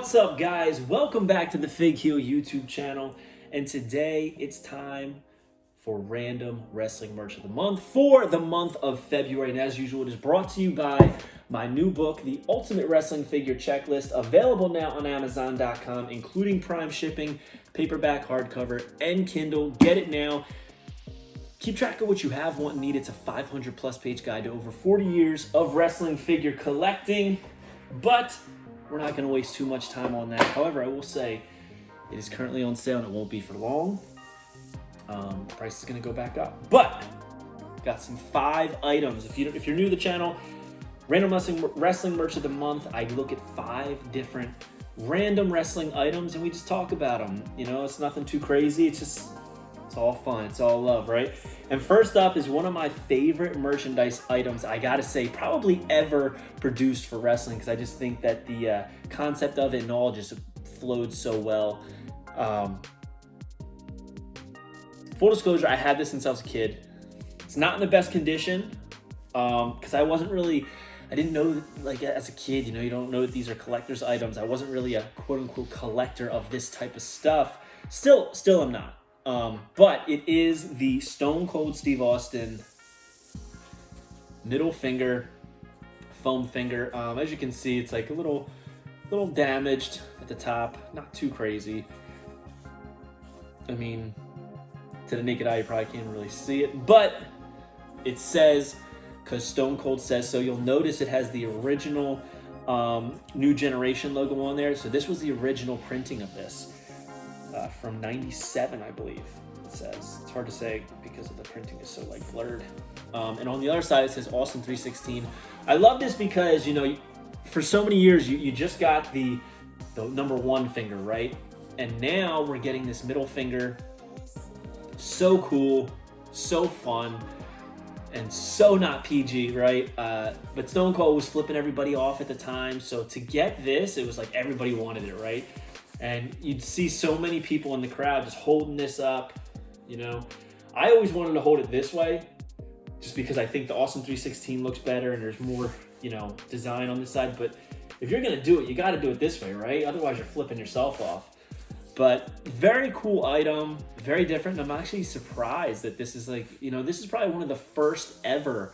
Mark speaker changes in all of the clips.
Speaker 1: What's up, guys? Welcome back to the Fig Heel YouTube channel, and today it's time for random wrestling merch of the month for the month of February. And as usual, it is brought to you by my new book, The Ultimate Wrestling Figure Checklist, available now on Amazon.com, including Prime shipping, paperback, hardcover, and Kindle. Get it now. Keep track of what you have, want, and need. It's a 500-plus page guide to over 40 years of wrestling figure collecting, but we're not going to waste too much time on that. However, I will say it is currently on sale, and it won't be for long. The price is going to go back up, but got some 5 items. If you're new to the channel, random wrestling merch of the month, I look at 5 different random wrestling items, and we just talk about them. You know, it's nothing too crazy. It's all fun. It's all love, right? And first up is one of my favorite merchandise items, I gotta say, probably ever produced for wrestling, because I just think that the concept of it and all just flowed so well. Full disclosure, I had this since I was a kid. It's not in the best condition, because I didn't know, like, as a kid, you know, you don't know that these are collector's items. I wasn't really a quote-unquote collector of this type of stuff. Still I'm not. But it is the Stone Cold Steve Austin middle finger, foam finger. As you can see, it's like a little damaged at the top, not too crazy. I mean, to the naked eye, you probably can't really see it, but it says, because Stone Cold says so, you'll notice it has the original New Generation logo on there. So this was the original printing of this. From 97, I believe it says. It's hard to say because of the printing is so like blurred. And on the other side, it says Austin 316. I love this because, you know, for so many years, you just got the number 1 finger, right? And now we're getting this middle finger. So cool, so fun, and so not PG, right? But Stone Cold was flipping everybody off at the time. So to get this, it was like everybody wanted it, right? And you'd see so many people in the crowd just holding this up, you know. I always wanted to hold it this way, just because I think the Austin 316 looks better and there's more, you know, design on this side. But if you're gonna do it, you gotta do it this way, right? Otherwise you're flipping yourself off. But very cool item, very different. And I'm actually surprised that this is like, you know, this is probably one of the first ever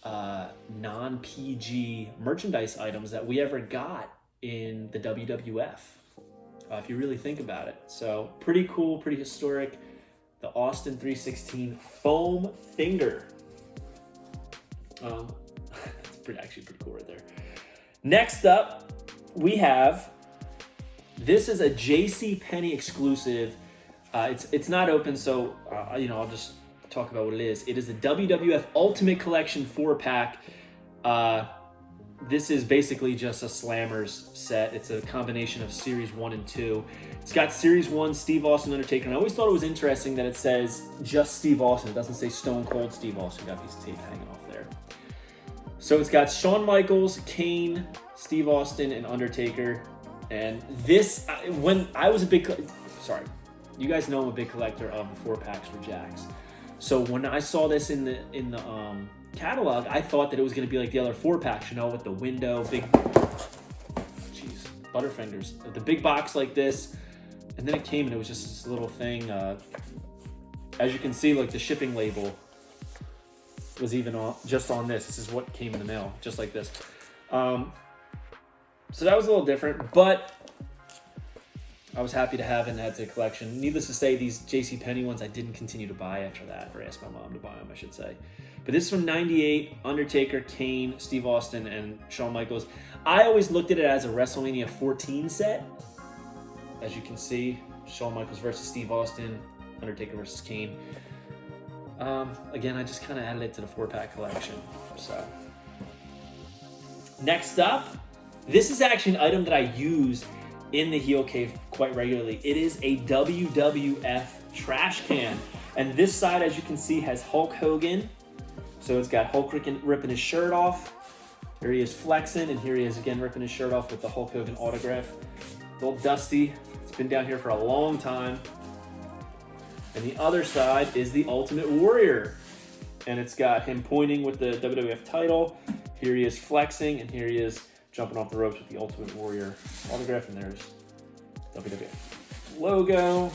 Speaker 1: non-PG merchandise items that we ever got in the WWF. If you really think about it. So pretty cool, pretty historic. The Austin 316 foam finger. That's actually pretty cool right there. Next up, we have, this is a JCPenney exclusive. It's not open, so you know, I'll just talk about what it is. It is the WWF Ultimate Collection 4-pack. This is basically just a Slammers set. It's a combination of Series 1 and 2. It's got Series 1, Steve Austin, Undertaker. And I always thought it was interesting that it says just Steve Austin. It doesn't say Stone Cold Steve Austin. Got these tape hanging off there. So it's got Shawn Michaels, Kane, Steve Austin, and Undertaker. And this, when I was a big, sorry, you guys know I'm a big collector of the 4-packs for Jakks. So when I saw this in the catalog, I thought that it was going to be like the other 4-packs, you know, with the window, big, jeez, Butterfingers, the big box like this, and then it came and it was just this little thing. As you can see, like the shipping label was even just on this. This is what came in the mail, just like this. So that was a little different, but I was happy to have it and add to the collection. Needless to say, these JCPenney ones I didn't continue to buy after that, or ask my mom to buy them, I should say. But this is from 98, Undertaker, Kane, Steve Austin, and Shawn Michaels. I always looked at it as a WrestleMania 14 set. As you can see, Shawn Michaels versus Steve Austin, Undertaker versus Kane. Again, I just kind of added it to the 4-pack collection. So, next up, this is actually an item that I use in the Heel Cave quite regularly. It is a WWF trash can. And this side, as you can see, has Hulk Hogan. So it's got Hulk ripping his shirt off. Here he is flexing, and here he is again ripping his shirt off with the Hulk Hogan autograph. A little dusty. It's been down here for a long time. And the other side is the Ultimate Warrior. And it's got him pointing with the WWF title. Here he is flexing, and here he is jumping off the ropes with the Ultimate Warrior autograph, and there's WWF logo,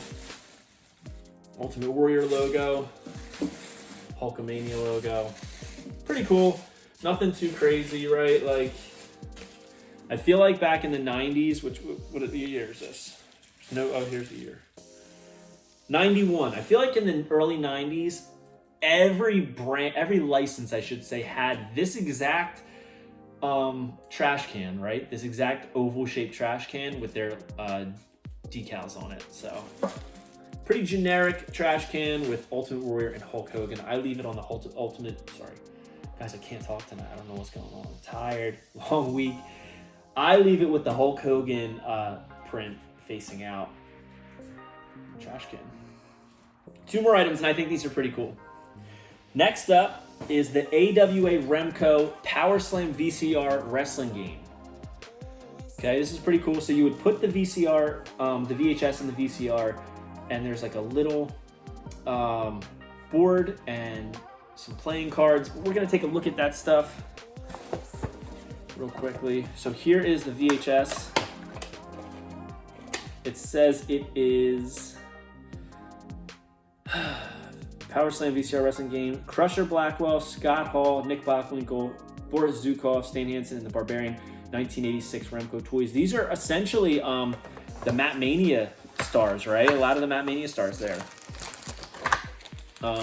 Speaker 1: Ultimate Warrior logo, Hulkamania logo. Pretty cool. Nothing too crazy, right? Like, I feel like back in the 90s, what year is this? No, oh, here's the year. 91. I feel like in the early 90s, every license, I should say, had this exact trash can, right? This exact oval-shaped trash can with their decals on it. So, pretty generic trash can with Ultimate Warrior and Hulk Hogan. I leave it on the Ultimate. Sorry, guys, I can't talk tonight. I don't know what's going on. I'm tired. Long week. I leave it with the Hulk Hogan print facing out. Trash can. 2 more items, and I think these are pretty cool. Next up is the AWA Remco Power Slam VCR wrestling game. Okay, this is pretty cool. So you would put the VCR, the VHS in the VCR, and there's like a little board and some playing cards. We're gonna take a look at that stuff real quickly. So here is the VHS. It says it is Power Slam VCR wrestling game. Crusher Blackwell, Scott Hall, Nick Bockwinkel, Boris Zukov, Stan Hansen, and the Barbarian 1986 Remco toys. These are essentially the Matt Mania stars, right? A lot of the Matt Mania stars there.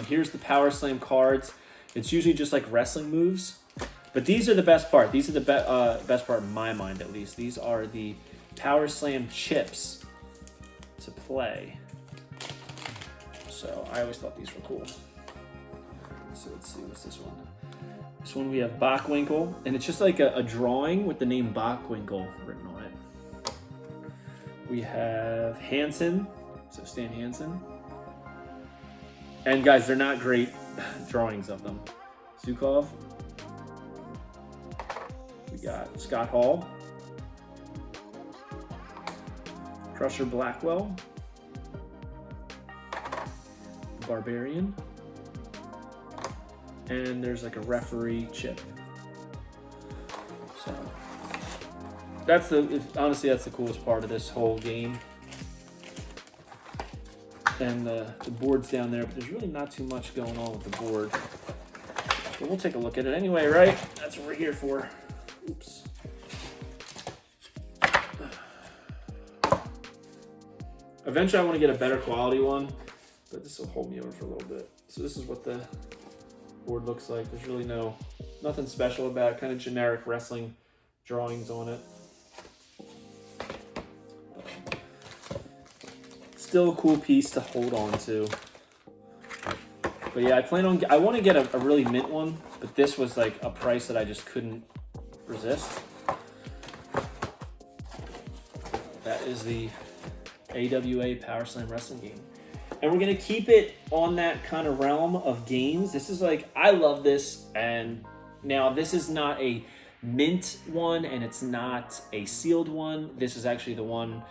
Speaker 1: Here's the Power Slam cards. It's usually just like wrestling moves, but these are the best part. These are the best part in my mind, at least. These are the Power Slam chips to play. So I always thought these were cool. So let's see, what's this one? This one we have Bockwinkel, and it's just like a drawing with the name Bockwinkel written on it. We have Hansen, so Stan Hansen. And guys, they're not great drawings of them. Zukov. We got Scott Hall. Crusher Blackwell. Barbarian. And there's like a referee chip. So honestly, that's the coolest part of this whole game. And the board's down there, but there's really not too much going on with the board. But we'll take a look at it anyway, right? That's what we're here for. Oops. Eventually I want to get a better quality one, but this will hold me over for a little bit. So this is what the board looks like. There's really nothing special about it. Kind of generic wrestling drawings on it. Still a cool piece to hold on to. But yeah, I want to get a really mint one, but this was like a price that I just couldn't resist. That is the AWA Power Slam wrestling game. And we're going to keep it on that kind of realm of games. This is like, I love this. And now this is not a mint one, and it's not a sealed one. This is actually the one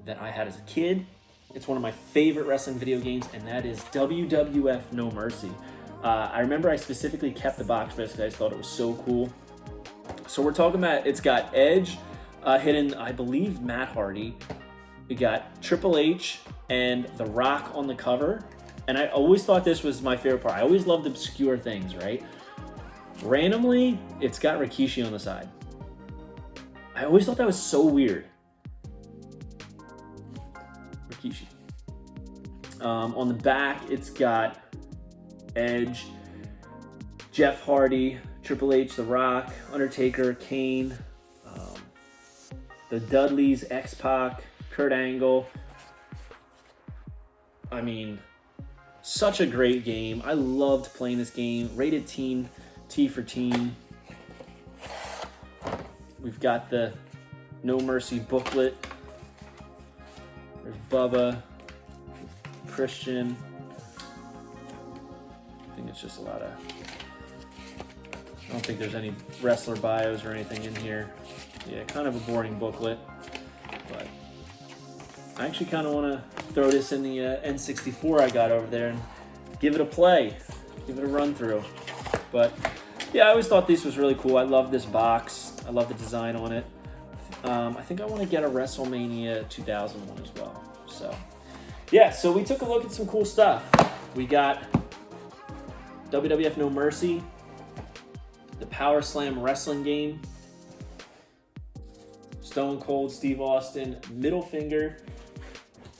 Speaker 1: that I had as a kid. It's one of my favorite wrestling video games, and that is WWF No Mercy. I remember I specifically kept the box for this because I thought it was so cool. So we're talking about, it's got Edge hidden, I believe, Matt Hardy. We got Triple H and The Rock on the cover. And I always thought this was my favorite part. I always loved obscure things, right? Randomly, it's got Rikishi on the side. I always thought that was so weird. Rikishi. On the back, it's got Edge, Jeff Hardy, Triple H, The Rock, Undertaker, Kane, the Dudleys, X-Pac, Kurt Angle. I mean, such a great game. I loved playing this game. Rated teen, T for teen. We've got the No Mercy booklet. There's Bubba, Christian. I think it's just a lot of... I don't think there's any wrestler bios or anything in here. Yeah, kind of a boring booklet. But I actually kind of want to throw this in the N64 I got over there and give it a play. Give it a run through. But yeah, I always thought this was really cool. I love this box. I love the design on it. I think I want to get a WrestleMania 2000 one as well. So, yeah, so we took a look at some cool stuff. We got WWF No Mercy, the Power Slam wrestling game, Stone Cold Steve Austin middle finger.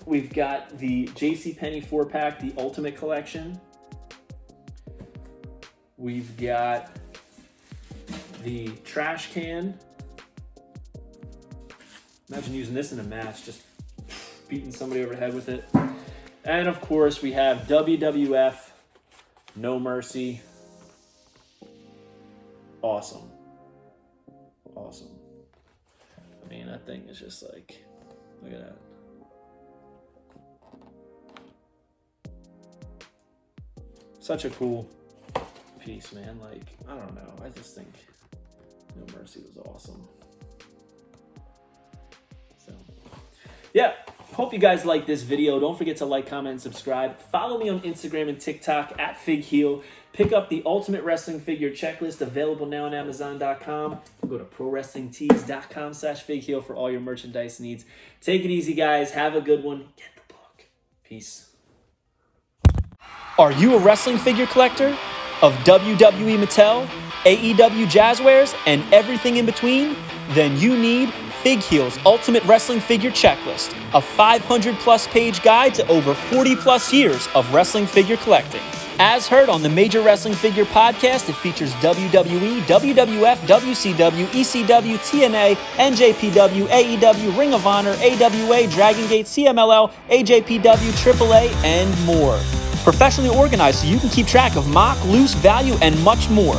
Speaker 1: We've got the JCPenney 4-pack, the Ultimate Collection. We've got the trash can. Imagine using this in a match, just beating somebody over the head with it. And of course, we have WWF No Mercy. Awesome. Awesome. I mean, that thing is just like, look at that. Such a cool piece, man. Like, I don't know. I just think No Mercy was awesome. So, yeah. Hope you guys like this video. Don't forget to like, comment, and subscribe. Follow me on Instagram and TikTok at FigHeel. Pick up the Ultimate Wrestling Figure Checklist, available now on Amazon.com. Go to ProWrestlingTees.com/FigHeel for all your merchandise needs. Take it easy, guys. Have a good one. Get the book. Peace. Are you a wrestling figure collector of WWE Mattel, AEW Jazzwares, and everything in between? Then you need FigHeel's Ultimate Wrestling Figure Checklist, a 500-plus page guide to over 40-plus years of wrestling figure collecting. As heard on the Major Wrestling Figure podcast, it features WWE, WWF, WCW, ECW, TNA, NJPW, AEW, Ring of Honor, AWA, Dragon Gate, CMLL, AJPW, AAA, and more. Professionally organized so you can keep track of mock, loose, value, and much more.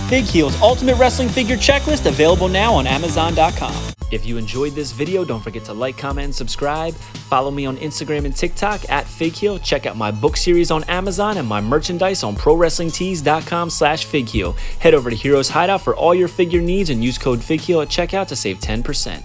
Speaker 1: FigHeel's Ultimate Wrestling Figure Checklist, available now on Amazon.com. If you enjoyed this video, don't forget to like, comment, and subscribe. Follow me on Instagram and TikTok at FigHeel. Check out my book series on Amazon and my merchandise on ProWrestlingTees.com/FigHeel. Head over to Heroes Hideout for all your figure needs and use code FigHeel at checkout to save 10%.